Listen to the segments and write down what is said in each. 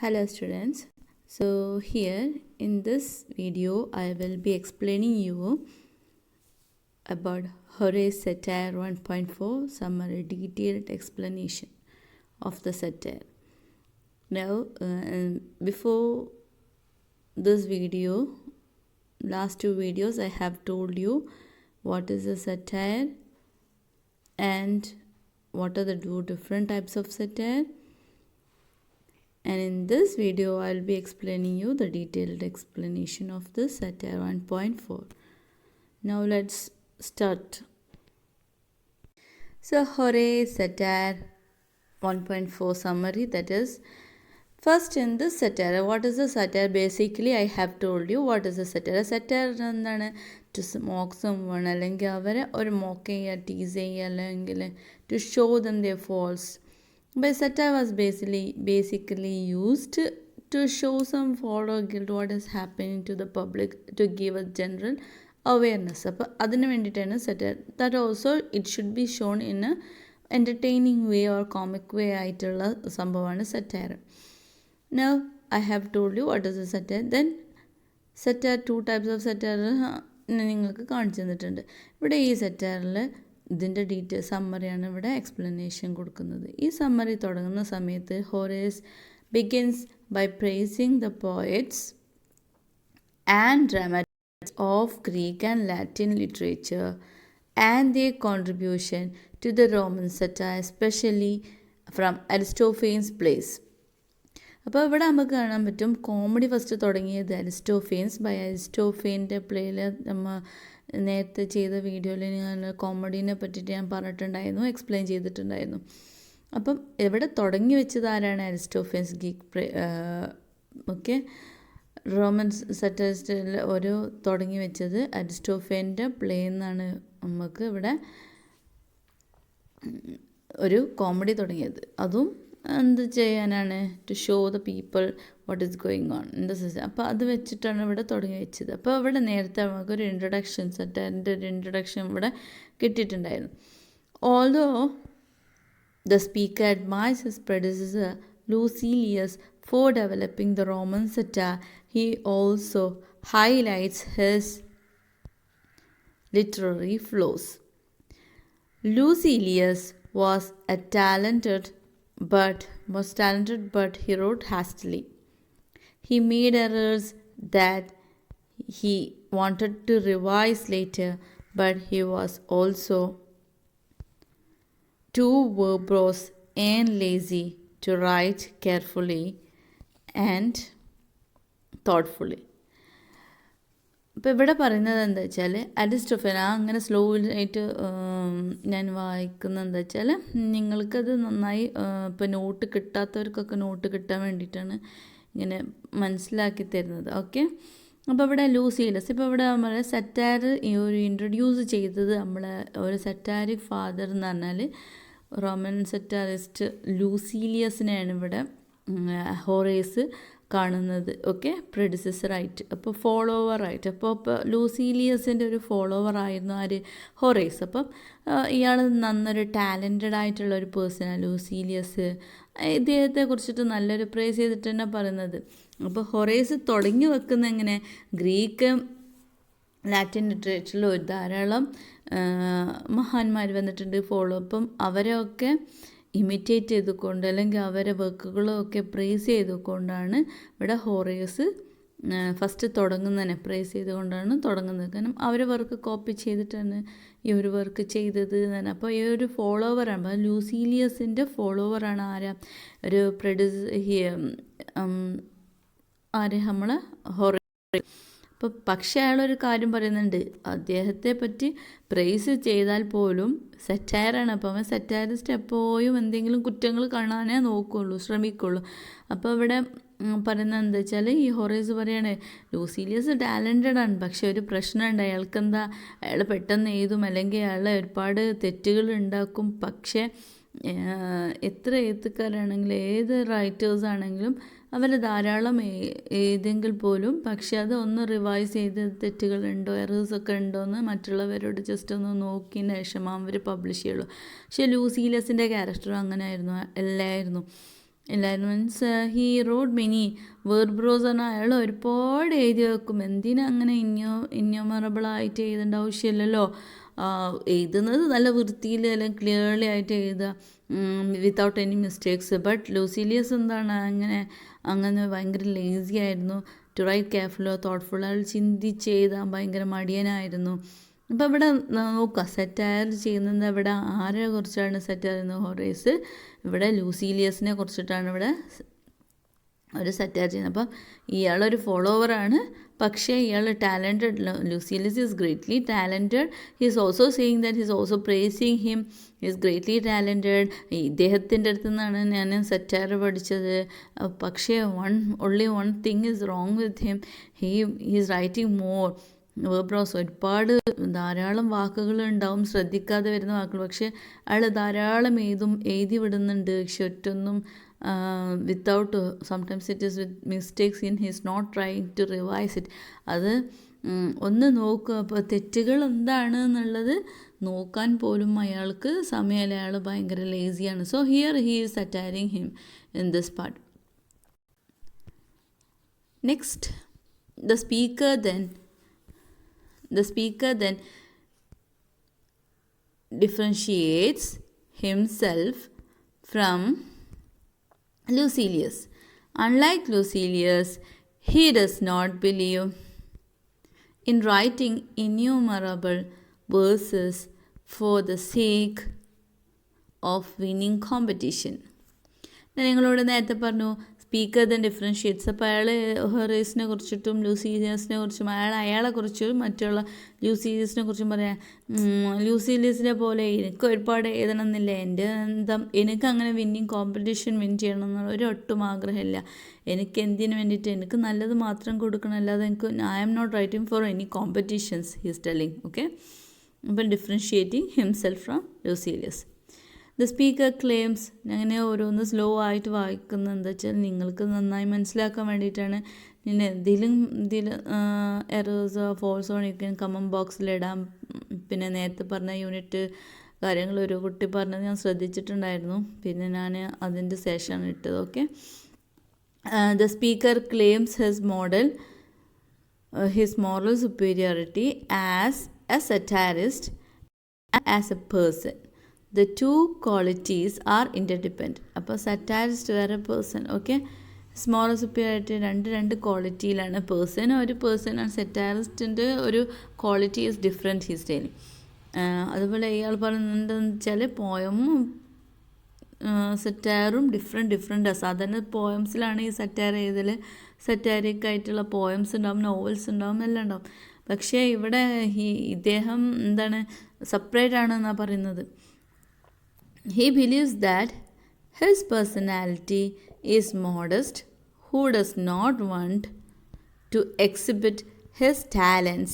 Hello students. So here in this video I will be explaining you about Horace Satire 1.4 summary detailed explanation of the satire. Now before this video, last two videos I have told you what is a satire and what are the two different types of satire. And in this video, I'll be explaining you the detailed explanation of the satire 1.4. Now let's start. So Horace Satire 1.4 summary, that is, first in the satire, what is a satire? Basically, I have told you what is a satire. A satire എന്താണ് to mock someone അല്ലെങ്കിൽ അവരെ ഒരു mock ചെയ്യുക, tease ചെയ്യുക അല്ലെങ്കിൽ to show them their faults. But satire was basically used to show some fault or guilt what is happening to the public, to give a general awareness. അപ്പോൾ അതിന് വേണ്ടിയിട്ടാണ് satire. That also it should be shown in a entertaining way or comic way ആയിട്ടുള്ള സംഭവമാണ് satire. Now I have told you what is a satire. Then satire, two types of satire നിങ്ങൾക്ക് കാണിച്ചു തന്നിട്ടുണ്ട്. ഇവിടെ ഈ satire ഇതിൻ്റെ detail സമ്മറിയാണ് ഇവിടെ explanation കൊടുക്കുന്നത്. ഈ സമ്മറി തുടങ്ങുന്ന സമയത്ത് Horace begins by praising the poets and dramatics of Greek and Latin literature and their contribution to the Roman satire, especially from Aristophanes plays. അപ്പോൾ ഇവിടെ നമുക്ക് കാണാൻ പറ്റും കോമഡി ഫസ്റ്റ് തുടങ്ങിയത് അരിസ്റ്റോഫെയിൻസ്. ബൈ അരിസ്റ്റോഫെയിൻ്റെ പ്ലേയിൽ നമ്മൾ നേരത്തെ ചെയ്ത വീഡിയോയിൽ ഞാൻ കോമഡീനെ പറ്റിയിട്ട് ഞാൻ പറഞ്ഞിട്ടുണ്ടായിരുന്നു, എക്സ്പ്ലെയിൻ ചെയ്തിട്ടുണ്ടായിരുന്നു. അപ്പം ഇവിടെ തുടങ്ങി വെച്ചത് ആരാണ്? അരിസ്റ്റോഫെൻസ്. ഗീക്ക് ഓക്കെ, റോമൻ സറ്ററിസ്റ്റിൽ ഒരു തുടങ്ങി വെച്ചത് അരിസ്റ്റോഫേൻ്റെ പ്ലേ എന്നാണ് നമുക്ക് ഇവിടെ ഒരു കോമഡി തുടങ്ങിയത്. അതും എന്ത് ചെയ്യാനാണ്? To show the people what is going on in the system. അപ്പോൾ അത് വെച്ചിട്ടാണ് ഇവിടെ തുടങ്ങി വെച്ചത്. അപ്പോൾ ഇവിടെ നേരത്തെ നമുക്കൊരു ഇൻട്രൊഡക്ഷൻ, സറ്റയറിൻ്റെ ഒരു ഇൻട്രൊഡക്ഷൻ ഇവിടെ കിട്ടിയിട്ടുണ്ടായിരുന്നു. Although the speaker admires his predecessor Lucilius for developing the Roman satire, he also highlights his literary flaws. Lucilius was talented, but he wrote hastily. He made errors that he wanted to revise later, but he was also too verbose and lazy to write carefully and thoughtfully. ഇപ്പോൾ ഇവിടെ പറയുന്നത് എന്താ വെച്ചാൽ അരിസ്റ്റോഫൻ അങ്ങനെ slow ആയിട്ട് ഞാൻ വായിക്കുന്നത് എന്താ വെച്ചാൽ നിങ്ങൾക്കത് നന്നായി ഇപ്പോൾ നോട്ട് കിട്ടാത്തവർക്കൊക്കെ നോട്ട് കിട്ടാൻ വേണ്ടിയിട്ടാണ് ഇങ്ങനെ മനസ്സിലാക്കി തരുന്നത്. ഓക്കെ, അപ്പോൾ ഇവിടെ ലൂസിയലസ്, ഇപ്പോൾ ഇവിടെ നമ്മൾ സറ്റാർ ഒരു ഇൻട്രൊഡ്യൂസ് ചെയ്തത് നമ്മളെ ഒരു സറ്റാരിക് ഫാദർ എന്ന് പറഞ്ഞാൽ റോമൻ സറ്റാറിസ്റ്റ് ലൂസീലിയസിനെയാണ് ഇവിടെ ഹോറേസ് കാണുന്നത്. ഓക്കെ, പ്രെഡിസസറായിട്ട്, അപ്പോൾ ഫോളോവറായിട്ട്. അപ്പോൾ ലൂസീലിയസിൻ്റെ ഒരു ഫോളോവർ ആയിരുന്നു ആര്? ഹൊറേസ്. അപ്പം ഇയാൾ നന്നൊരു ടാലൻറ്റഡ് ആയിട്ടുള്ള ഒരു പേഴ്സണാണ് ലൂസീലിയസ്. ഇദ്ദേഹത്തെ കുറിച്ചിട്ട് നല്ലൊരു പ്രേസ് ചെയ്തിട്ട് തന്നെ പറയുന്നത്. അപ്പോൾ ഹൊറേസ് തുടങ്ങി വെക്കുന്ന എങ്ങനെ? ഗ്രീക്ക് ലാറ്റിൻ ലിറ്ററേച്ചറിൽ ഒരു ധാരാളം മഹാന്മാർ വന്നിട്ടുണ്ട് ഫോളോ. അപ്പം അവരെയൊക്കെ ഇമിറ്റേറ്റ് ചെയ്തുകൊണ്ട് അല്ലെങ്കിൽ അവരെ വർക്കുകളൊക്കെ പ്രേസ് ചെയ്തുകൊണ്ടാണ് ഇവിടെ ഹോറേസ് ഫസ്റ്റ് തുടങ്ങുന്നതിനെ പ്രേസ് ചെയ്തുകൊണ്ടാണ് തുടങ്ങുന്നത്. കാരണം അവരെ വർക്ക് കോപ്പി ചെയ്തിട്ടാണ് ഈ ഒരു വർക്ക് ചെയ്തത് തന്നെ. അപ്പോൾ ഈ ഒരു ഫോളോവറാണ്, അപ്പോൾ ലൂസീലിയസിൻ്റെ ഫോളോവറാണ് ആരാ? ഒരു ആര്? നമ്മളെ ഹോറേസ്. അപ്പോൾ പക്ഷേ അയാളൊരു കാര്യം പറയുന്നുണ്ട്, അദ്ദേഹത്തെ പറ്റി പ്രൈസ് ചെയ്താൽ പോലും സെറ്റയറാണ്. അപ്പോൾ അവൻ സെറ്റയറിസ്റ്റ് എപ്പോഴും എന്തെങ്കിലും കുറ്റങ്ങൾ കാണാനേ ശ്രമിക്കുള്ളൂ. അപ്പോൾ ഇവിടെ പറയുന്നത് എന്താ വെച്ചാൽ ഈ ഹൊറേസ് പറയാണ് ലൂസീലിയസ് ടാലൻറ്റഡ് ആണ്, പക്ഷേ ഒരു പ്രശ്നമുണ്ട്. അയാൾക്കെന്താ, അയാൾ പെട്ടെന്ന് എഴുതും അല്ലെങ്കിൽ അയാൾ ഒരുപാട് തെറ്റുകൾ ഉണ്ടാക്കും. പക്ഷേ എത്ര എഴുത്തുകാരാണെങ്കിലും ഏത് റൈറ്റേഴ്സ് ആണെങ്കിലും അവർ ധാരാളം എഴുതെങ്കിൽ പോലും പക്ഷെ അത് ഒന്ന് റിവൈസ് ചെയ്ത് തെറ്റുകളുണ്ടോ എറേഴ്സൊക്കെ ഉണ്ടോ എന്ന് മറ്റുള്ളവരോട് ജസ്റ്റ് ഒന്ന് നോക്കിയതിന് ശേഷം അവർ പബ്ലിഷ് ചെയ്യുള്ളൂ. പക്ഷേ ലൂസീലിയസിൻ്റെ ക്യാരക്ടറും അങ്ങനെ ആയിരുന്നു, എല്ലായിരുന്നു. മീൻസ് ഹീ റോഡ് മെനി വേർബ്രോസ് പറഞ്ഞാൽ അയാൾ ഒരുപാട് എഴുതി വെക്കും. എന്തിനാ അങ്ങനെ ഇന്നോമറബിളായിട്ട് എഴുതേണ്ട ആവശ്യമില്ലല്ലോ. എഴുതുന്നത് നല്ല വൃത്തിയിൽ അല്ലെങ്കിൽ ക്ലിയർലി ആയിട്ട് എഴുതുക, വിത്തൗട്ട് എനി മിസ്റ്റേക്സ്. ബട്ട് ലൂസീലിയസ് എന്താണ് അങ്ങനെ ഭയങ്കര ലേസി ആയിരുന്നു. ടു റൈറ്റ് കെയർഫുള്ളോ തോട്ട്ഫുൾ, അയാൾ ചിന്തിച്ച് എഴുതാൻ ഭയങ്കര മടിയനായിരുന്നു. അപ്പോൾ ഇവിടെ നോക്കുക, സറ്റയർ ചെയ്യുന്നത് ഇവിടെ ആരെ കുറിച്ചാണ് സറ്റയർ ചെയ്യുന്നത്? ഹൊറേസ് ഇവിടെ ലൂസീലിയസിനെ കുറിച്ചിട്ടാണ് ഇവിടെ ഒരു സറ്റയർ ചെയ്യുന്നത്. അപ്പം ഇയാളൊരു ഫോളോവറാണ്, പക്ഷേ ഇയാൾ talented. Lucilius is greatly talented. He is also saying that he is also praising him. Is greatly talented. ഇദ്ദേഹത്തിൻ്റെ അടുത്ത് നിന്നാണ് ഞാൻ സറ്റയർ പഠിച്ചത്. പക്ഷേ only one thing is wrong with him. He is writing more വേർബ്രോസ്. ധാരാളം വാക്കുകൾ ഉണ്ടാവും, ശ്രദ്ധിക്കാതെ വരുന്ന വാക്കുകൾ. പക്ഷേ അയാൾ ധാരാളം എഴുതി വിടുന്നുണ്ട്. പക്ഷെ ഒറ്റൊന്നും without, sometimes it is with mistakes in his not trying to revise it. അത് ഒന്ന് നോക്കുക. അപ്പോൾ തെറ്റുകൾ എന്താണ് എന്നുള്ളത് നോക്കാൻ പോലും അയാൾക്ക് സമയമല്ല. അയാൾ ഭയങ്കര ലേസിയാണ്. So here he is satiring him in this part. Next, the speaker then differentiates himself from Lucilius. Unlike Lucilius, he does not believe in writing innumerable verses for the sake of winning competition. ഞാൻ നിങ്ങളോട് നേരത്തെ പറഞ്ഞു speaker then differentiates. അപ്പോൾ അയാൾ ഹൊറേസിനെ കുറിച്ചിട്ടും ലൂസീലിയസിനെ കുറിച്ചും അയാളെ കുറിച്ചും മറ്റുള്ള ലൂസീലിയസിനെ കുറിച്ചും പറയാം. ലൂസീലിയസിനെ പോലെ എനിക്ക് ഒരുപാട് എഴുതണം എന്നില്ല. എനിക്ക് അങ്ങനെ വിന്നിങ് കോമ്പറ്റീഷൻ വിൻ ചെയ്യണം എന്നുള്ള ഒരു ഒട്ടും ആഗ്രഹമില്ല. എനിക്ക് എന്തിനു വേണ്ടിയിട്ട് എനിക്ക് നല്ലത് മാത്രം കൊടുക്കണം, അല്ലാതെ I am not writing for any competitions he's telling. Okay, അപ്പം differentiating himself from Lucilius. The speaker claims. അങ്ങനെ ഓരോന്ന് സ്ലോ ആയിട്ട് വായിക്കുന്നത് എന്താ വെച്ചാൽ നിങ്ങൾക്ക് നന്നായി മനസ്സിലാക്കാൻ വേണ്ടിയിട്ടാണ്. ഇതിൽ എറേഴ്സോ ഫോൾസോ കമന്റ് ബോക്സിലിടാം. പിന്നെ നേരത്തെ പറഞ്ഞ യൂണിറ്റ് കാര്യങ്ങൾ ഒരു കുട്ടി പറഞ്ഞത് ഞാൻ ശ്രദ്ധിച്ചിട്ടുണ്ടായിരുന്നു. പിന്നെ ഞാൻ അതിൻ്റെ ശേഷമാണ് ഇട്ടത്. Okay, the speaker claims his moral superiority as a satirist as a person. The two qualities are interdependent. അപ്പോൾ സറ്റാരിസ്റ്റ് വേറെ പേഴ്സൺ. ഓക്കെ, മോറൽ സുപ്പീരിയോറിറ്റി രണ്ട് ക്വാളിറ്റിയിലാണ്. ഒരു പേഴ്സണാണ്. സറ്റാരിസ്റ്റിൻ്റെ ഒരു quality is different his style. അതുപോലെ ഇയാൾ പറയുന്നുണ്ടെന്ന് വെച്ചാൽ പോയമും സറ്റാറും ഡിഫറെൻറ്റ്. സാധാരണ പോയംസിലാണ് ഈ സറ്റാർ എഴുതൽ. സറ്റാരിക് ആയിട്ടുള്ള പോയംസ് ഉണ്ടാവും, നോവൽസ് ഉണ്ടാവും, എല്ലാം ഉണ്ടാവും. പക്ഷേ ഇവിടെ ഇദ്ദേഹം എന്താണ് സെപ്പറേറ്റ് ആണെന്നാണ് പറയുന്നത്. He believes that his personality is modest, who does not want to exhibit his talents,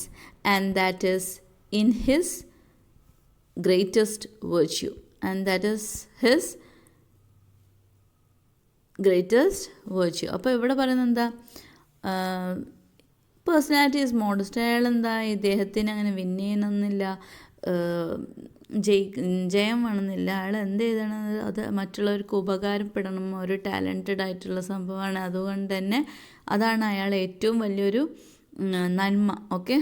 and that is in his greatest virtue. അപ്പോൾ ഇവിടെ പറയുന്നത് എന്താ? Personality is modest. അയാളെന്താ ഇദ്ദേഹത്തിന് അങ്ങനെ വിൻ ചെയ്യണമെന്നില്ല, ജയം വേണമെന്നില്ല. അയാൾ എന്ത് ചെയ്യണം, അത് മറ്റുള്ളവർക്ക് ഉപകാരപ്പെടണം. ഒരു ടാലൻറ്റഡ് ആയിട്ടുള്ള സംഭവമാണ്. അതുകൊണ്ട് തന്നെ അതാണ് അയാൾ ഏറ്റവും വലിയൊരു നന്മ. Okay,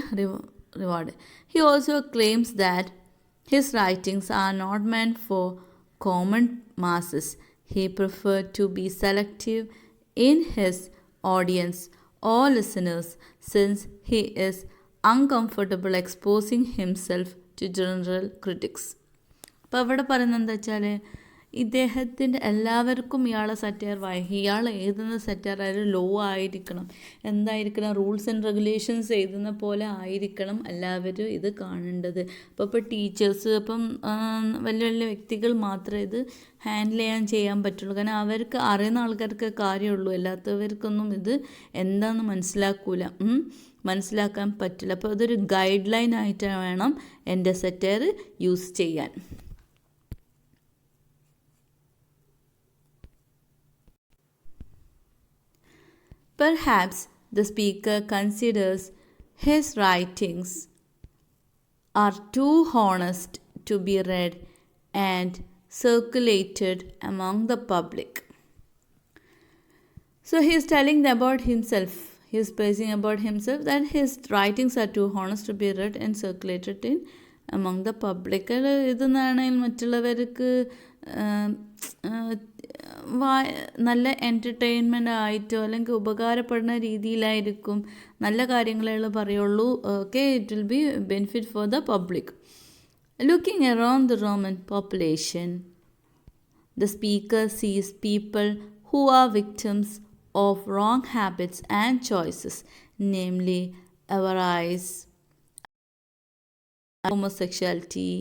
reward. He also claims that his writings are not meant for common masses. He prefer to be selective in his audience or listeners, since he is uncomfortable exposing himself to general critics. അപ്പോൾ അവിടെ പറയുന്നത് എന്താ വെച്ചാൽ ഇദ്ദേഹത്തിൻ്റെ എല്ലാവർക്കും ഇയാളെ satire ഇയാൾ എഴുതുന്ന സറ്റയർ ലോ ആയിരിക്കണം. എന്തായിരിക്കണം? റൂൾസ് ആൻഡ് റെഗുലേഷൻസ് എഴുതുന്ന പോലെ ആയിരിക്കണം എല്ലാവരും ഇത് കാണേണ്ടത്. ഇപ്പോൾ ടീച്ചേഴ്സ്, വലിയ വലിയ വ്യക്തികൾ മാത്രമേ ഇത് ഹാൻഡിൽ ചെയ്യാൻ പറ്റുള്ളൂ. കാരണം അവർക്ക് അറിയുന്ന ആൾക്കാർക്ക് കാര്യമുള്ളൂ, അല്ലാത്തവർക്കൊന്നും ഇത് എന്താണെന്ന് മനസ്സിലാക്കാൻ പറ്റില്ല. അപ്പോൾ അതൊരു ഗൈഡ് ലൈൻ ആയിട്ട് വേണം എൻ്റെ സറ്റയർ യൂസ് ചെയ്യാൻ. Perhaps the speaker considers his writings are too honest to be read and circulated among the public. So he is telling about himself. He is praising about himself that his writings are too honest to be read and circulated in among the public. ഇതെന്നാണെങ്കിൽ മറ്റുള്ളവർക്ക് നല്ല entertainment ആയിട്ടോ അല്ലെങ്കിൽ ഉപകാരപ്പെടുന്ന രീതിയിലായിരിക്കും നല്ല കാര്യങ്ങളെ പറയുള്ളൂ. Okay, it will be benefit for the public. Looking around the Roman population, the speaker sees people who are victims of wrong habits and choices, namely avarice, homosexuality,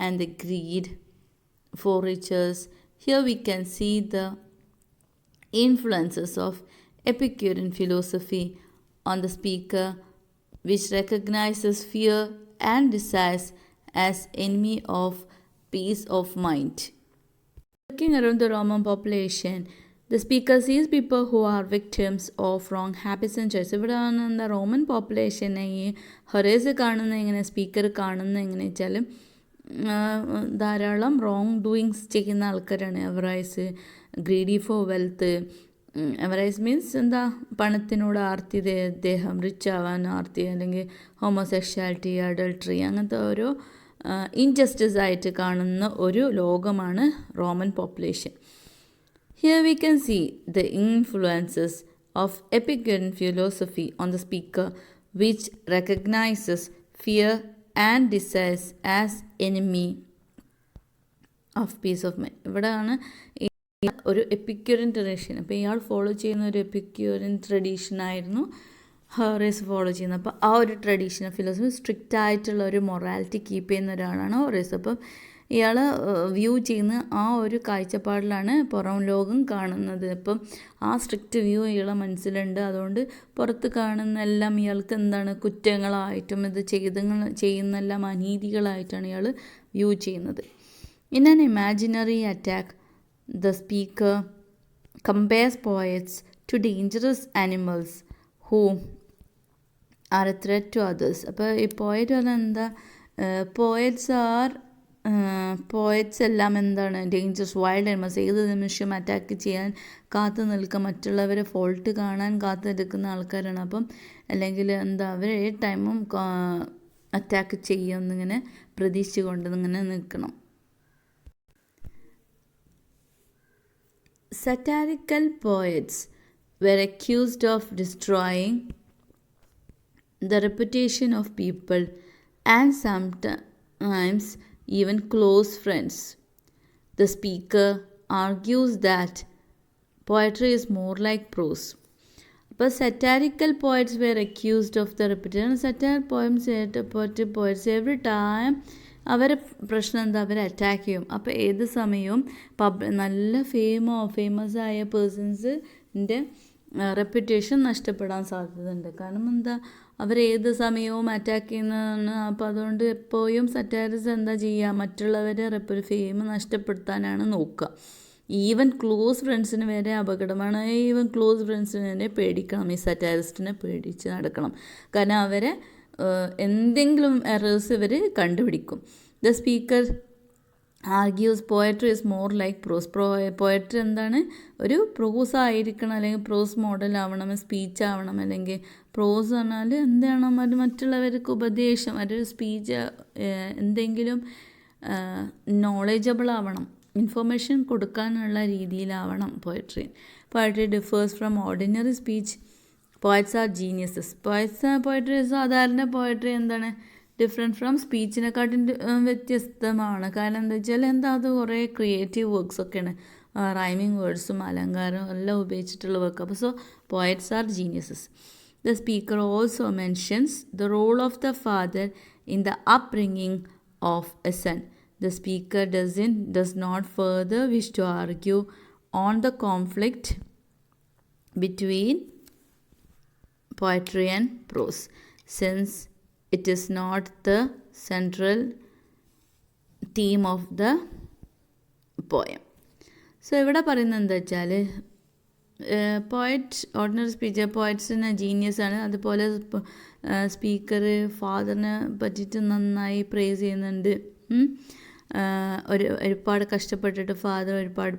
and the greed for riches. Here we can see the influences of Epicurean philosophy on the speaker, which recognizes fear and desires as enemy of peace of mind. Looking around the Roman population, the speaker sees people who are victims of wrong habits and choices. ഇവിടെ എന്താ Roman പോപ്പുലേഷനെ ഈ Horace കാണുന്ന എങ്ങനെ, speaker കാണുന്ന എങ്ങനെ വെച്ചാൽ ധാരാളം wrong doings ചെയ്യുന്ന ആൾക്കാരാണ്. എവറൈസ്, ഗ്രീഡി ഫോർ വെൽത്ത്. എവറൈസ് മീൻസ് എന്താ, പണത്തിനോട് ആർത്തി, അദ്ദേഹം റിച്ച് ആവാൻ ആർത്തി, അല്ലെങ്കിൽ ഹോമോസെക്ഷാലിറ്റി, അഡൾട്ടറി, അങ്ങനത്തെ ഓരോ ഇൻജസ്റ്റിസ് ആയിട്ട് കാണുന്ന ഒരു ലോകമാണ് Roman population. Here we can see the influences of Epicurean philosophy on the speaker, which recognizes fear and desires as enemy of peace of mind. ഇവിടെയാണ് ഒരു എപ്പിക്യൂറിയൻ ട്രഡീഷൻ. അപ്പോൾ ഇയാൾ ഫോളോ ചെയ്യുന്ന ഒരു എപ്പിക്യൂറിയൻ ട്രഡീഷനായിരുന്നു ഹോറേസ് ഫോളോ ചെയ്യുന്നത്. അപ്പോൾ ആ ഒരു ട്രഡീഷൻ ഫിലോസഫി, സ്ട്രിക്റ്റ് ആയിട്ടുള്ള ഒരു മൊറാലിറ്റി കീപ്പ് ചെയ്യുന്ന ഒരാളാണ് ഹോറേസ്. അപ്പം ഇയാൾ വ്യൂ ചെയ്യുന്ന ആ ഒരു കാഴ്ചപ്പാടിലാണ് പുറം ലോകം കാണുന്നത്. അപ്പം ആ സ്ട്രിക്റ്റ് വ്യൂ ഇയാളെ മനസ്സിലുണ്ട്. അതുകൊണ്ട് പുറത്ത് കാണുന്ന എല്ലാം ഇയാൾക്ക് എന്താണ്, കുറ്റങ്ങളായിട്ടും ഇത് ചെയ്യുന്നെല്ലാം അനീതികളായിട്ടാണ് ഇയാൾ വ്യൂ ചെയ്യുന്നത്. In an imaginary attack, the speaker compares poets to dangerous animals who are a threat to others. അപ്പോൾ ഈ പോയറ്റ് പറഞ്ഞാൽ എന്താ, പോയറ്റ്സ് എല്ലാം എന്താണ്, ഡേഞ്ചറസ് വൈൽഡ് ആനിമൽസ്, ഏത് നിമിഷം അറ്റാക്ക് ചെയ്യാൻ കാത്തു നിൽക്കുക, മറ്റുള്ളവരെ ഫോൾട്ട് കാണാൻ കാത്തു നിൽക്കുന്ന ആൾക്കാരാണ്. അപ്പം അല്ലെങ്കിൽ എന്താ, അവർ ഏത് ടൈമും അറ്റാക്ക് ചെയ്യുമെന്നിങ്ങനെ പ്രതീക്ഷിച്ചുകൊണ്ട് ഇങ്ങനെ നിൽക്കണം. Satirical poets were accused of destroying the reputation of people and sometimes even close friends. The speaker argues that poetry is more like prose. But satirical poets were accused of the reputation. Satire poets every time അവരെ പ്രശ്നം എന്താ, അവരെ attack ചെയ്യും. അപ്പോൾ ഏത് സമയവും നല്ല famous ആയ പേഴ്സൺസിൻ്റെ റെപ്യൂട്ടേഷൻ നഷ്ടപ്പെടാൻ സാധ്യതയുണ്ട്. കാരണം എന്താ, അവരേത് സമയവും അറ്റാക്ക് ചെയ്യുന്നതാണ്. അപ്പോൾ അതുകൊണ്ട് എപ്പോഴും സറ്റാരിസ്റ്റ് എന്താ ചെയ്യുക, മറ്റുള്ളവരെ ഫെയിം നഷ്ടപ്പെടുത്താനാണ് നോക്കുക. ഈവൻ ക്ലോസ് ഫ്രണ്ട്സിന് വരെ അപകടമാണ്. ഈവൻ ക്ലോസ് ഫ്രണ്ട്സിന് വരെ പേടിക്കണം, ഈ സറ്റാരിസ്റ്റിനെ പേടിച്ച് നടക്കണം. കാരണം അവരെ എന്തെങ്കിലും എറേഴ്സ് ഇവർ കണ്ടുപിടിക്കും. The speaker argues poetry is more like prose. Poetry എന്താണ്, ഒരു പ്രോസ് ആയിരിക്കണം, അല്ലെങ്കിൽ പ്രോസ് മോഡൽ ആവണം, സ്പീച്ച് ആവണം. അല്ലെങ്കിൽ പ്രോസ് പറഞ്ഞാൽ എന്താണ്, അത് മറ്റുള്ളവർക്ക് ഉപദേശം, ഒരു സ്പീച്ച് എന്തെങ്കിലും നോളജബിൾ ആവണം, ഇൻഫർമേഷൻ കൊടുക്കാനുള്ള രീതിയിലാവണം poetry. Poetry differs from ordinary speech. Poets are geniuses. Poetry സാധാരണ പോയട്രി എന്താണ്, ഡിഫറെൻറ്റ് ഫ്രം സ്പീച്ചിനെക്കാട്ടും വ്യത്യസ്തമാണ്. കാരണം എന്താ വെച്ചാൽ അത് കുറേ ക്രിയേറ്റീവ് വർക്ക്സ് ഒക്കെയാണ്, റൈമിങ് വേർഡ്സും അലങ്കാരവും എല്ലാം ഉപയോഗിച്ചിട്ടുള്ള വർക്ക്. അപ്പോൾ so poets are geniuses. The speaker also mentions the role of the father in the upbringing of a son. The speaker does not further wish to argue on the conflict between poetry and prose, since it is not the central theme of the poem. So ഇവിടെ പറയുന്നത് എന്താ വെച്ചാൽ, poet ordinary speech പോയറ്റ്സിന് genius ആണ്. അതുപോലെ ഫാദറിനെ പറ്റിയിട്ട് നന്നായി praise ചെയ്യുന്നുണ്ട്. ഒരുപാട് കഷ്ടപ്പെട്ടിട്ട് ഫാദർ ഒരുപാട്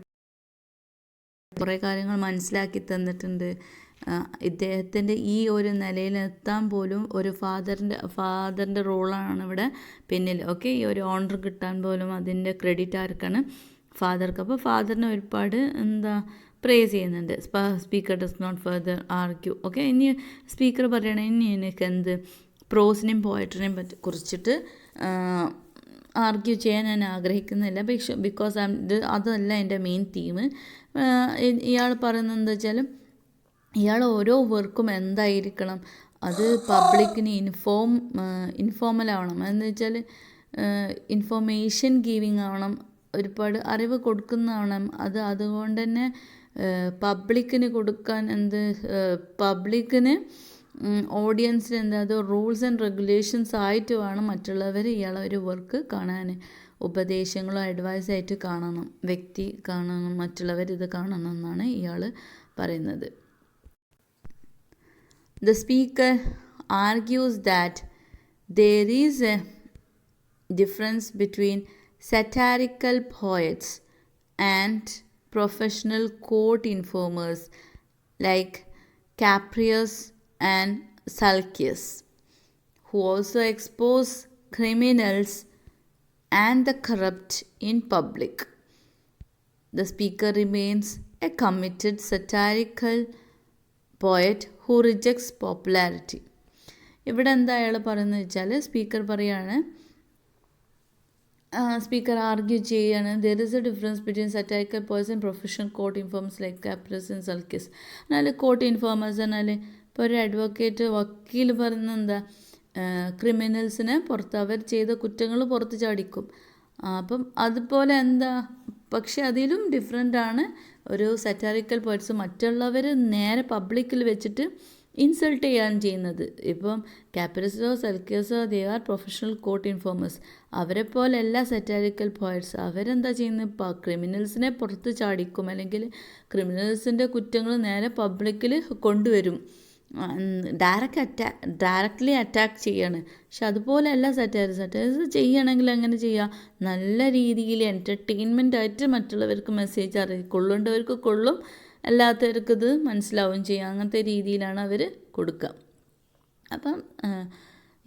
കുറേ കാര്യങ്ങൾ മനസ്സിലാക്കി തന്നിട്ടുണ്ട്. ഇദ്ദേഹത്തിൻ്റെ ഈ ഒരു നിലയിലെത്താൻ പോലും ഒരു ഫാദറിൻ്റെ റോളാണ് ഇവിടെ പിന്നിൽ. ഓക്കെ, ഈ ഒരു ഓണർ കിട്ടാൻ പോലും അതിൻ്റെ ക്രെഡിറ്റ് ആർക്കാണ്? ഫാദർക്ക്. അപ്പോൾ ഫാദറിനെ ഒരുപാട് പ്രേസ് ചെയ്യുന്നുണ്ട്. Speaker does not further argue. Okay, ഇനി സ്പീക്കർ പറയണേ ഇനി എനിക്ക് പ്രോസിനെയും പോയട്രിനെയും കുറിച്ചിട്ട് ആർഗ്യൂ ചെയ്യാൻ ഞാൻ ആഗ്രഹിക്കുന്നില്ല. ബിക്കോസ് അതല്ല എൻ്റെ മെയിൻ തീം. ഇയാൾ പറയുന്നത് എന്താ വെച്ചാൽ, ഇയാൾ ഓരോ വർക്കും എന്തായിരിക്കണം, അത് പബ്ലിക്കിന് ഇൻഫോർമൽ ആവണം. എന്ന് വെച്ചാൽ ഇൻഫോർമേഷൻ ഗീവിങ് ആവണം, ഒരുപാട് അറിവ് കൊടുക്കുന്നതാവണം. അതുകൊണ്ട് തന്നെ പബ്ലിക്കിന് കൊടുക്കാൻ പബ്ലിക്കിന് ഓഡിയൻസിന് അത് റൂൾസ് ആൻഡ് റെഗുലേഷൻസ് ആയിട്ട് വേണം മറ്റുള്ളവർ ഇയാളെ ഒരു വർക്ക് കാണാൻ. ഉപദേശങ്ങളോ അഡ്വൈസായിട്ട് കാണണം, വ്യക്തി കാണണം, മറ്റുള്ളവർ ഇത് കാണണം എന്നാണ് ഇയാൾ പറയുന്നത്. The speaker argues that there is a difference between satirical poets and professional court informers like Caprius and Sulcius, who also expose criminals and the corrupt in public. The speaker remains a committed satirical poet who rejects popularity. ഇവിടെ എന്താ അയാൾ പറയുന്നത് വെച്ചാൽ, speaker പറയാണ്, speaker argue ചെയ്യാണ്, there is a difference between satirical poets and professional court informers like Caprius and Sulcius. എന്നാൽ court informers എന്നാൽ ഇപ്പോൾ ഒരു അഡ്വക്കേറ്റ് വക്കീൽ പറയുന്നത് എന്താ, ക്രിമിനൽസിനെ പുറത്ത് അവർ ചെയ്ത കുറ്റങ്ങൾ പുറത്ത് ചാടിക്കും. അപ്പം അതുപോലെ പക്ഷെ അതിലും ഡിഫറെൻ്റാണ് ഒരു സറ്റാറിക്കൽ പോയിറ്റ്സ്. മറ്റുള്ളവർ നേരെ പബ്ലിക്കിൽ വെച്ചിട്ട് ഇൻസൾട്ട് ചെയ്യാൻ ചെയ്യുന്നത്. ഇപ്പം കാപ്രിയസോ സൽക്കിയസോ they are professional court informers. അവരെ പോലെയല്ല സറ്റാരിക്കൽ പോയിറ്റ്സ്. അവരെന്താ ചെയ്യുന്നത്, ക്രിമിനൽസിനെ പുറത്ത് ചാടിക്കും, അല്ലെങ്കിൽ ക്രിമിനൽസിൻ്റെ കുറ്റങ്ങൾ നേരെ പബ്ലിക്കിൽ കൊണ്ടുവരും, ഡയറക്റ്റ്ലി അറ്റാക്ക് ചെയ്യാണ്. പക്ഷെ അതുപോലെയല്ല സറ്റാരിസ് ചെയ്യണമെങ്കിൽ എങ്ങനെ ചെയ്യുക, നല്ല രീതിയിൽ എൻ്റർടൈൻമെൻ്റ് ആയിട്ട് മറ്റുള്ളവർക്ക് മെസ്സേജ് കൊള്ളേണ്ടവർക്ക് കൊള്ളും, അല്ലാത്തവർക്ക് ഇത് മനസ്സിലാവുകയും ചെയ്യും. അങ്ങനത്തെ രീതിയിലാണ് അവർ കൊടുക്കുക. അപ്പം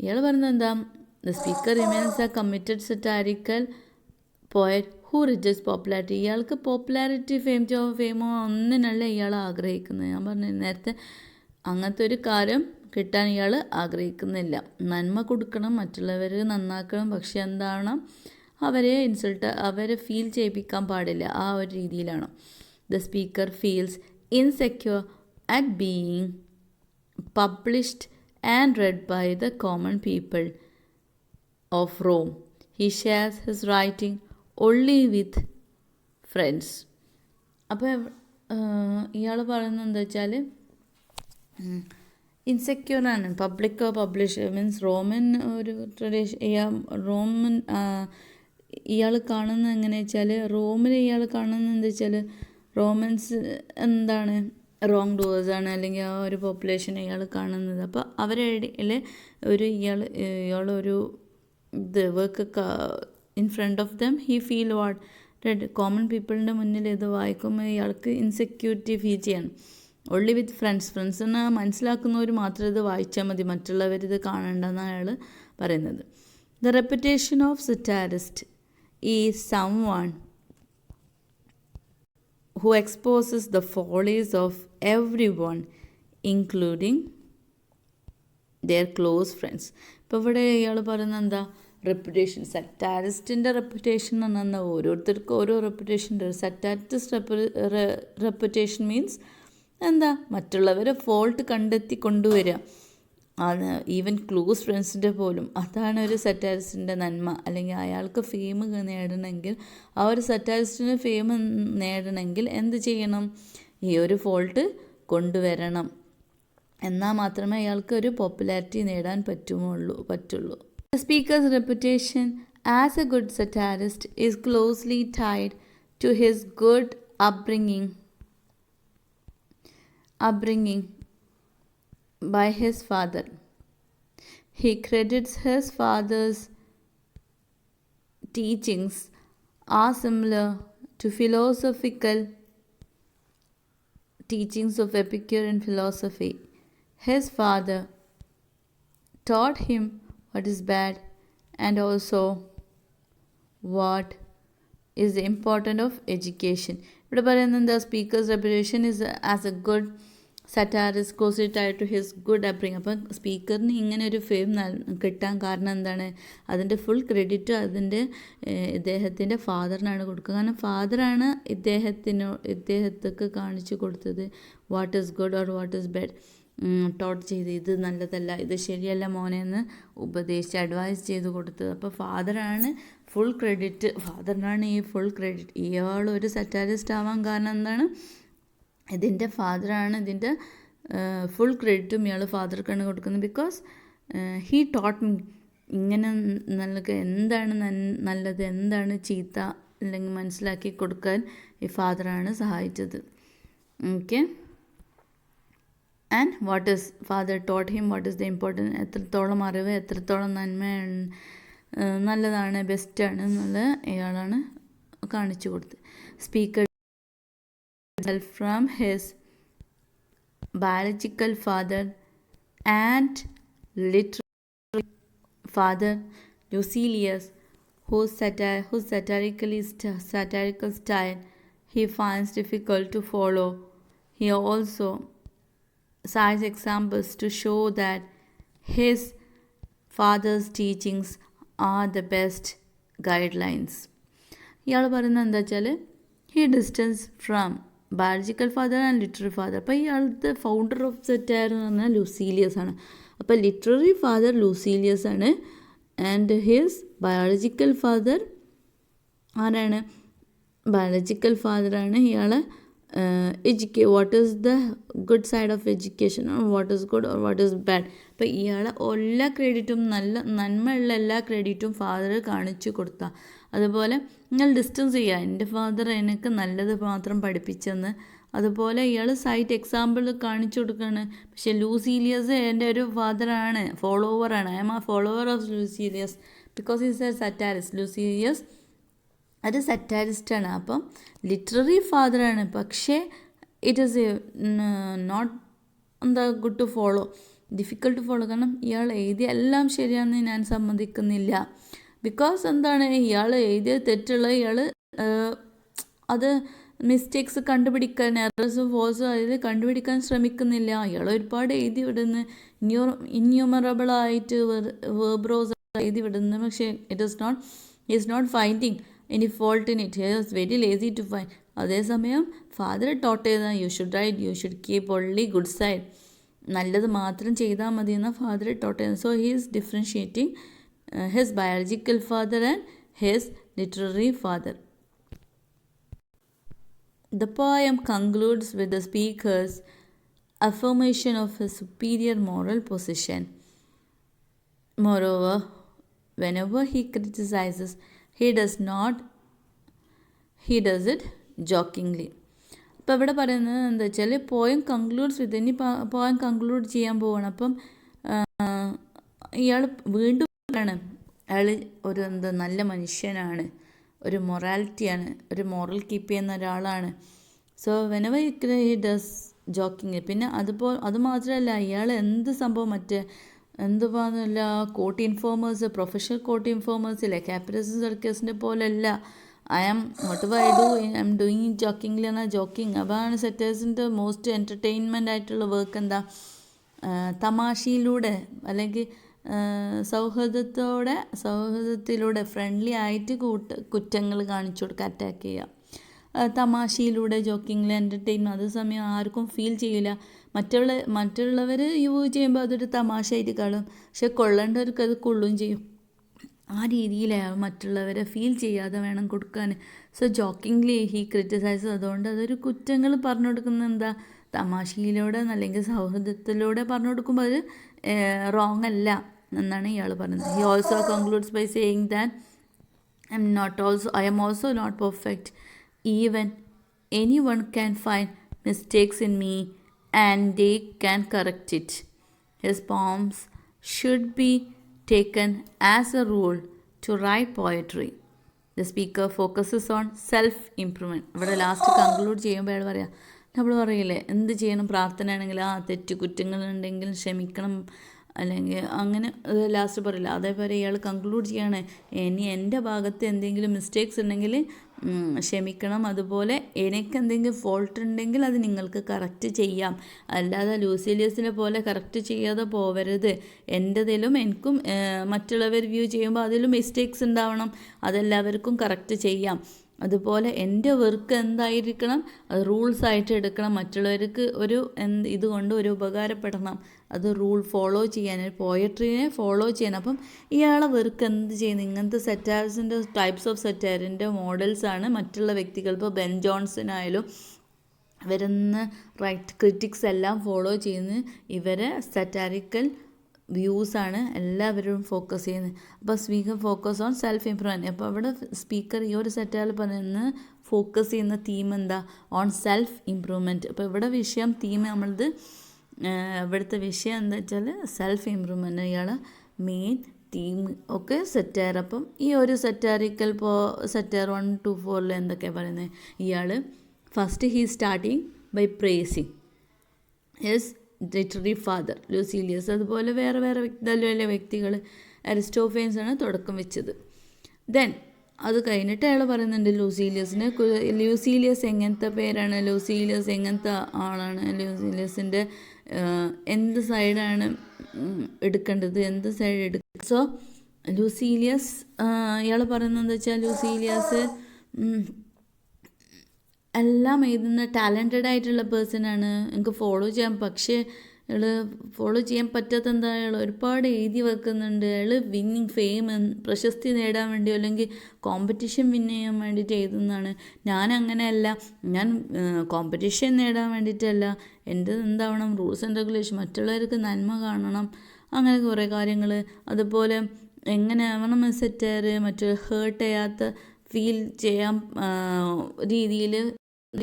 ഇയാൾ പറയുന്നത് എന്താ, the speaker remains a committed satirical poet who rejects popularity. ഇയാൾക്ക് പോപ്പുലാരിറ്റി ഫെയിമോ ഒന്നിനല്ല ഇയാൾ ആഗ്രഹിക്കുന്നത്. ഞാൻ പറഞ്ഞു നേരത്തെ, അങ്ങനത്തെ ഒരു കാര്യം കിട്ടാൻ ഇയാൾ ആഗ്രഹിക്കുന്നില്ല. നന്മ കൊടുക്കണം, മറ്റുള്ളവർ നന്നാക്കണം, പക്ഷെ എന്താണ് അവരെ ഫീൽ ചെയ്യിപ്പിക്കാൻ പാടില്ല, ആ ഒരു രീതിയിലാണ്. The speaker feels insecure at being published and read by the common people of Rome. He shares his writing only with friends. അപ്പോൾ ഇയാൾ പറയുന്നത് എന്താ വെച്ചാൽ, ഇൻസെക്യൂറാണ്. പബ്ലിഷ് മീൻസ് റോമൻ ഒരു റോമൻ ഇയാൾ കാണുന്നത് എങ്ങനെയാ വെച്ചാൽ, റോമിൽ ഇയാൾ കാണുന്നത് എന്താ വെച്ചാൽ, റോമൻസ് എന്താണ്, റോങ് ഡൂവേഴ്സാണ്, അല്ലെങ്കിൽ ആ ഒരു പോപ്പുലേഷൻ ഇയാൾ കാണുന്നത്. അപ്പോൾ അവരുടെ ഇടയിൽ ഇയാളൊരു work in front of them he feel common പീപ്പിളിൻ്റെ മുന്നിൽ ഇത് വായിക്കുമ്പോൾ ഇയാൾക്ക് ഇൻസെക്യൂരിറ്റി ഫീൽ ചെയ്യണം. ഒൺലി വിത്ത് ഫ്രണ്ട്സിനെ മനസ്സിലാക്കുന്നവർ മാത്രം ഇത് വായിച്ചാൽ മതി, മറ്റുള്ളവരിത് കാണണ്ടെന്നാണ് അയാൾ പറയുന്നത്. The reputation of satirist is someone who exposes the follies of everyone, including their close friends. ഇപ്പോൾ ഇവിടെ ഇയാൾ പറയുന്നത് എന്താ, റെപ്യൂട്ടേഷൻ, സറ്റാരിസ്റ്റിൻ്റെ റെപ്യൂട്ടേഷൻ എന്ന് പറഞ്ഞാൽ ഓരോരുത്തർക്കും ഓരോ റെപ്യൂട്ടേഷൻ ഉണ്ട്. സറ്റാരിസ്റ്റ് റെപ്യൂട്ടേഷൻ മീൻസ് എന്താ, മറ്റുള്ളവരെ ഫോൾട്ട് കണ്ടെത്തി കൊണ്ടുവരിക, അത് ഈവൻ ക്ലോസ് ഫ്രണ്ട്സിൻ്റെ പോലും. അതാണ് ഒരു സറ്റാരിസ്റ്റിൻ്റെ നന്മ. അല്ലെങ്കിൽ അയാൾക്ക് ഫെയിം നേടണമെങ്കിൽ, ആ ഒരു സറ്റാരിസ്റ്റിന് ഫെയിം നേടണമെങ്കിൽ എന്ത് ചെയ്യണം, ഈ ഒരു ഫോൾട്ട് കൊണ്ടുവരണം, എന്നാൽ മാത്രമേ അയാൾക്ക് ഒരു പോപ്പുലാരിറ്റി നേടാൻ പറ്റുള്ളൂ. The speaker's reputation as a good satirist is closely tied to his good upbringing by his father. He credits his father's teachings are similar to philosophical teachings of Epicurean philosophy. His father taught him what is bad and also what is the importance of education. ഇവിടെ പറയുന്നത് the speaker's reputation is as a good satirist closely tied to his good upbringing. അപ്പം സ്പീക്കറിന് ഇങ്ങനെ ഒരു fame കിട്ടാൻ കാരണം എന്താണ്? അതിൻ്റെ full credit ഇദ്ദേഹത്തിൻ്റെ ഫാദറിനാണ് കൊടുക്കുക. കാരണം ഫാദറാണ് ഇദ്ദേഹത്തേക്ക് കാണിച്ചു കൊടുത്തത് what is good or what is bad, taught ചെയ്ത് ഇത് നല്ലതല്ല ഇത് ശരിയല്ല മോനെ എന്ന് ഉപദേശിച്ച് അഡ്വൈസ് ചെയ്ത് കൊടുത്തത്. അപ്പോൾ ഫാദറാണ് ഫുൾ ക്രെഡിറ്റ്, ഫാദറിനാണ് ഈ ഫുൾ ക്രെഡിറ്റ്. ഇയാൾ ഒരു സറ്റാരിസ്റ്റ് ആവാൻ കാരണം എന്താണ്? ഇതിൻ്റെ ഫാദറാണ് ഇതിൻ്റെ ഫുൾ ക്രെഡിറ്റും ഇയാൾ ഫാദർക്കാണ് കൊടുക്കുന്നത്. ബിക്കോസ് ഹീ ടോട്ട് മീ, ഇങ്ങനെ എന്താണ് നല്ലത് എന്താണ് ചീത്ത അല്ലെങ്കിൽ മനസ്സിലാക്കി കൊടുക്കാൻ ഈ ഫാദറാണ് സഹായിച്ചത്. Okay, and what is father taught him what is the important, എത്രത്തോളം അറിവ് എത്രത്തോളം നന്മയാണ് നല്ലതാണ് ബെസ്റ്റാണ് എന്നുള്ളത് ഇയാളാണ് കാണിച്ചു കൊടുത്തത്. Speaker from his biological father and literary father Lucilius, whose satirical style he finds difficult to follow. He also cites examples to show that his father's teachings are the best guidelines. ഇയാൾ പറയുന്നത് എന്താ വെച്ചാൽ he distanced from biological father and literary father. അപ്പോൾ ഇയാളുടെ founder of satire എന്ന് പറഞ്ഞാൽ ലൂസീലിയസ് ആണ്. അപ്പോൾ ലിറ്റററി ഫാദർ ലൂസീലിയസ് ആണ് ആൻഡ് ഹിസ് ബയോളജിക്കൽ ഫാദർ ആരാണ്? ബയോളജിക്കൽ ഫാദറാണ് ഇയാൾ what is the good side of education, what is good or what is bad. അപ്പോൾ ഇയാളെ എല്ലാ ക്രെഡിറ്റും നന്മയുള്ള എല്ലാ ക്രെഡിറ്റും ഫാദർ കാണിച്ചു കൊടുത്ത. അതുപോലെ നിങ്ങൾ ഡിസ്റ്റൻസ് ചെയ്യുക, എൻ്റെ ഫാദർ എനിക്ക് നല്ലത് മാത്രം പഠിപ്പിച്ചെന്ന്. അതുപോലെ ഇയാൾ സൈറ്റ് എക്സാമ്പിൾ കാണിച്ചു കൊടുക്കുകയാണ്. പക്ഷേ ലൂസീലിയസ് എൻ്റെ ഒരു ഫാദറാണ്, ഫോളോവറാണ്. I am a follower of Lucilius because is a satirist. Lucilius ഒരു സറ്റാരിസ്റ്റാണ്. അപ്പം ലിറ്റററി ഫാദറാണ്, പക്ഷേ ഇറ്റ് ഈസ് നോട്ട് എന്താ good to follow, difficult to follow. കാരണം ഇയാൾ എഴുതിയ എല്ലാം ശരിയാണെന്ന് ഞാൻ സമ്മതിക്കുന്നില്ല. ബിക്കോസ് എന്താണ്, ഇയാൾ എഴുതിയ തെറ്റുള്ള ഇയാൾ അത് മിസ്റ്റേക്സ് കണ്ടുപിടിക്കാൻ, എറേഴ്സും ഫോൾസും അതിൽ കണ്ടുപിടിക്കാൻ ശ്രമിക്കുന്നില്ല. ഇയാൾ ഒരുപാട് എഴുതി വിടുന്നു, ഇൻയൂമറബിളായിട്ട് വേർബ്രോസ് എഴുതി വിടുന്നു. പക്ഷേ is not finding any fault in it. He was very lazy to find. അതേസമയം ഫാദർ ടോട്ട് ചെയ്താൽ you should write, you should keep only good side, നല്ലത് മാത്രം ചെയ്താൽ മതി എന്ന ഫാദർ ടോട്ട് ചെയ്തത്. So he is differentiating his biological father and his literary father. The poem concludes with the speaker's affirmation of his superior moral position. Moreover, whenever he criticizes, he does it jokingly. അപ്പോൾ ഇവിടെ പറയുന്നത് എന്താ വെച്ചാൽ poem concludes വിത്ത്, ഇനി poem conclude ചെയ്യാൻ പോവാണ്. അപ്പം ഇയാൾ വീണ്ടും അയാൾ ഒരു നല്ല മനുഷ്യനാണ്, ഒരു മൊറാലിറ്റിയാണ്, ഒരു മോറൽ കീപ്പ് ചെയ്യുന്ന ഒരാളാണ്. So whenever he does joking. പിന്നെ അത് മാത്രമല്ല, ഇയാൾ എന്ത് സംഭവം എന്തുവാന്നല്ല court informers, professional court ഇൻഫോമേഴ്സില്ലേ, Capitals സർക്കസിൻ്റെ പോലെയല്ല. ഐ എം ഡൂയിങ് ജോക്കിംഗ്ലി എന്നാൽ ജോക്കിങ്. അതാണ് സെറ്റേഴ്സിൻ്റെ മോസ്റ്റ് എൻ്റർടൈൻമെൻ്റ് ആയിട്ടുള്ള വർക്ക്. എന്താ, തമാശയിലൂടെ അല്ലെങ്കിൽ സൗഹൃദത്തിലൂടെ ഫ്രണ്ട്ലി ആയിട്ട് കുറ്റങ്ങൾ കാണിച്ചു കൊടുക്കുക, അറ്റാക്ക് ചെയ്യുക. തമാശയിലൂടെ ജോക്കിങ്ങിൽ എൻ്റർടൈൻമെൻറ്റ്. അതേസമയം ആർക്കും ഫീൽ ചെയ്യില്ല. മറ്റുള്ളവർ യൂസ് ചെയ്യുമ്പോൾ അതൊരു തമാശയായിട്ട് കാണും, പക്ഷെ കൊള്ളേണ്ടവർക്ക് അത് കൊള്ളുകയും ചെയ്യും. ആ രീതിയിലാണ് മറ്റുള്ളവരെ ഫീൽ ചെയ്യാതെ വേണം കൊടുക്കാൻ. So jokingly he criticise. അതുകൊണ്ട് അതൊരു കുറ്റങ്ങൾ പറഞ്ഞു കൊടുക്കുന്നത് എന്താ, തമാശയിലൂടെ അല്ലെങ്കിൽ സൗഹൃദത്തിലൂടെ പറഞ്ഞു കൊടുക്കുമ്പോൾ അത് റോങ് അല്ല എന്നാണ് ഇയാൾ പറയുന്നത്. He also concludes by saying that I am also not perfect. Even any one can find mistakes in me and they can correct it. His poems should be taken as a rule to write poetry. The speaker focuses on self-improvement. ഇവിടെ last conclude ചെയ്യുമ്പോൾ അയാൾ പറയാം, നമ്മൾ പറയില്ലേ എന്ത് ചെയ്യണം, പ്രാർത്ഥന ആണെങ്കിൽ തെറ്റ് കുറ്റങ്ങളുണ്ടെങ്കിൽ ക്ഷമിക്കണം, അല്ലെങ്കിൽ അങ്ങനെ ലാസ്റ്റ് പറയില്ല. അതേപോലെ ഇയാൾ കൺക്ലൂഡ് ചെയ്യാണ്, ഇനി എൻ്റെ ഭാഗത്ത് എന്തെങ്കിലും മിസ്റ്റേക്സ് ഉണ്ടെങ്കിൽ ക്ഷമിക്കണം, അതുപോലെ എനിക്ക് എന്തെങ്കിലും ഫോൾട്ട് ഉണ്ടെങ്കിൽ അത് നിങ്ങൾക്ക് കറക്റ്റ് ചെയ്യാം, അല്ലാതെ ലൂസീലിയസിനെ പോലെ കറക്റ്റ് ചെയ്യാതെ പോവരുത്. എൻ്റെതിലും എനിക്കും മറ്റുള്ളവർ വ്യൂ ചെയ്യുമ്പോൾ അതിലും മിസ്റ്റേക്സ് ഉണ്ടാവണം, അതെല്ലാവർക്കും കറക്റ്റ് ചെയ്യാം. അതുപോലെ എൻ്റെ വർക്ക് എന്തായിരിക്കണം, അത് റൂൾസായിട്ട് എടുക്കണം, മറ്റുള്ളവർക്ക് ഒരു ഇതുകൊണ്ട് ഒരു ഉപകാരപ്പെടണം, അത് റൂൾ ഫോളോ ചെയ്യാൻ, പോയട്രീനെ ഫോളോ ചെയ്യണം. അപ്പം ഇയാളെ വർക്ക് എന്ത് ചെയ്യുന്നു, ഇങ്ങനത്തെ സെറ്റാർസിൻ്റെ ടൈപ്സ് ഓഫ് സെറ്റാറിൻ്റെ മോഡൽസാണ് മറ്റുള്ള വ്യക്തികൾ, ഇപ്പോൾ ബെൻ ജോൺസൺ ആയാലും വരുന്ന റൈറ്റ് ക്രിറ്റിക്സ് എല്ലാം ഫോളോ ചെയ്യുന്ന ഇവരെ സെറ്റാരിക്കൽ വ്യൂസാണ് എല്ലാവരും ഫോക്കസ് ചെയ്യുന്നത്. അപ്പോൾ speaker focus on self improvement. അപ്പോൾ അവിടെ സ്പീക്കർ ഈ ഒരു സെറ്റാൽ പറയുന്ന ഫോക്കസ് ചെയ്യുന്ന തീം എന്താ, ഓൺ സെൽഫ് ഇംപ്രൂവ്മെൻറ്റ്. അപ്പോൾ ഇവിടെ വിഷയം തീം നമ്മളത് ഇവിടുത്തെ വിഷയം എന്താ വെച്ചാൽ സെൽഫ് ഇംപ്രൂവ്മെൻറ്റ്, ഇയാളെ മെയിൻ തീം ഒക്കെ സെറ്റാർ. അപ്പം ഈ ഒരു സെറ്റാറിക്കൽ സെറ്റാർ 1 to 4 എന്തൊക്കെയാണ് പറയുന്നത്, ഇയാൾ first starting by praising yes literary father Lucilius. അതുപോലെ വേറെ വലിയ വ്യക്തികൾ, അരിസ്റ്റോഫേൻസ് ആണ് തുടക്കം വെച്ചത്. ദെൻ അത് കഴിഞ്ഞിട്ട് അയാൾ പറയുന്നുണ്ട് ലൂസീലിയസ് എങ്ങനത്തെ പേരാണ്, ലൂസീലിയസ് എങ്ങനത്തെ ആളാണ്, ലൂസീലിയസിൻ്റെ എന്ത് സൈഡാണ് എടുക്കേണ്ടത്, എന്ത് സൈഡ് എടുക്കുക. സോ ലൂസീലിയസ് ഇയാൾ പറയുന്നത് എന്താ വെച്ചാൽ, ലൂസീലിയസ് എല്ലാം എഴുതുന്ന ടാലൻറ്റഡ് ആയിട്ടുള്ള പേഴ്സണാണ്, എനിക്ക് ഫോളോ ചെയ്യാൻ, പക്ഷേ അയാൾ ഫോളോ ചെയ്യാൻ പറ്റാത്ത എന്താ, അയാൾ ഒരുപാട് എഴുതി വെക്കുന്നുണ്ട്, അയാൾ വിന്നിങ് ഫെയിം പ്രശസ്തി നേടാൻ വേണ്ടിയോ അല്ലെങ്കിൽ കോമ്പറ്റീഷൻ വിൻ ചെയ്യാൻ വേണ്ടിയിട്ട് എഴുതുന്നതാണ്. ഞാൻ അങ്ങനെയല്ല, ഞാൻ കോമ്പറ്റീഷൻ നേടാൻ വേണ്ടിയിട്ടല്ല, എൻ്റെ എന്താവണം റൂൾസ് ആൻഡ് റെഗുലേഷൻ, മറ്റുള്ളവർക്ക് നന്മ കാണണം, അങ്ങനെ കുറേ കാര്യങ്ങൾ. അതുപോലെ എങ്ങനെ ആവണം സെറ്റാർ, മറ്റു ഹേർട്ട് ചെയ്യാത്ത ഫീൽ ചെയ്യാൻ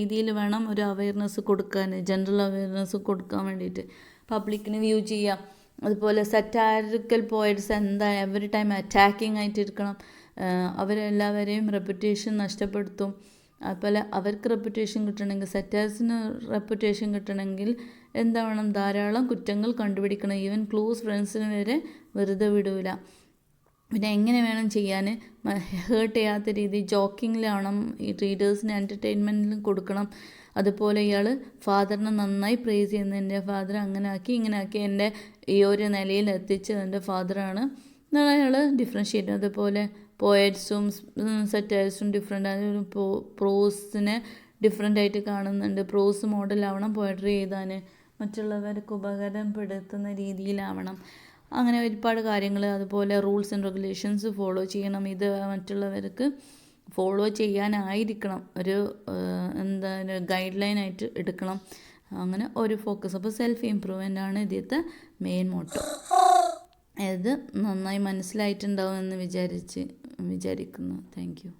രീതിയിൽ വേണം ഒരു അവയർനെസ് കൊടുക്കാൻ, ജനറൽ അവയർനെസ് കൊടുക്കാൻ വേണ്ടിയിട്ട് പബ്ലിക്കിന് വ്യൂ ചെയ്യാം. അതുപോലെ സെറ്റാരിക്കൽ പോയിറ്റ്സ് എന്താ എവറി ടൈം അറ്റാക്കിംഗ് ആയിട്ട് ഇരിക്കണം, അവരെല്ലാവരെയും റെപ്യൂട്ടേഷൻ നഷ്ടപ്പെടുത്തും. അതുപോലെ അവർക്ക് റെപ്യൂട്ടേഷൻ കിട്ടണമെങ്കിൽ, സെറ്റാർസിന് റെപ്യൂട്ടേഷൻ കിട്ടണമെങ്കിൽ എന്താവണം, ധാരാളം കുറ്റങ്ങൾ കണ്ടുപിടിക്കണം, ഈവൻ ക്ലോസ് ഫ്രണ്ട്സിന് വരെ വെറുതെ വിടൂല. പിന്നെ എങ്ങനെ വേണം ചെയ്യാൻ, ഹേർട്ട് ചെയ്യാത്ത രീതി ജോക്കിങ്ങിലാവണം, ഈ റീഡേഴ്സിന് എൻ്റർടൈൻമെൻറ്റിലും കൊടുക്കണം. അതുപോലെ ഇയാൾ ഫാദറിനെ നന്നായി പ്രേസ് ചെയ്യുന്നത്, എൻ്റെ ഫാദർ അങ്ങനെ ആക്കി ഇങ്ങനെ ആക്കി എൻ്റെ ഈ ഒരു നിലയിൽ എത്തിച്ചത് എൻ്റെ ഫാദറാണ് എന്നാണ് അയാൾ ഡിഫറൻഷ്യേറ്റ്. അതുപോലെ പോയറ്റ്സും സെറ്റേഴ്സും ഡിഫറെൻ്റ് ആയ പ്രോസിനെ ഡിഫറെൻ്റ് ആയിട്ട് കാണുന്നുണ്ട്. പ്രോസ് മോഡലാവണം പോയട്രി എഴുതാൻ, മറ്റുള്ളവർക്ക് ഉപകാരപ്പെടുത്തുന്ന രീതിയിലാവണം, അങ്ങനെ ഒരുപാട് കാര്യങ്ങൾ. അതുപോലെ റൂൾസ് ആൻഡ് റെഗുലേഷൻസ് ഫോളോ ചെയ്യണം, ഇത് മറ്റുള്ളവർക്ക് ഫോളോ ചെയ്യാനായിരിക്കണം, ഒരു എന്താ ഗൈഡ് ലൈനായിട്ട് എടുക്കണം, അങ്ങനെ ഒരു ഫോക്കസ്. അപ്പോൾ സെൽഫ് ഇംപ്രൂവ്മെൻ്റ് ആണ് ഇതിലത്തെ മെയിൻ മോട്ടോ. ഇത് നന്നായി മനസ്സിലായിട്ടുണ്ടാവും എന്ന് വിചാരിക്കുന്നു. Thank you.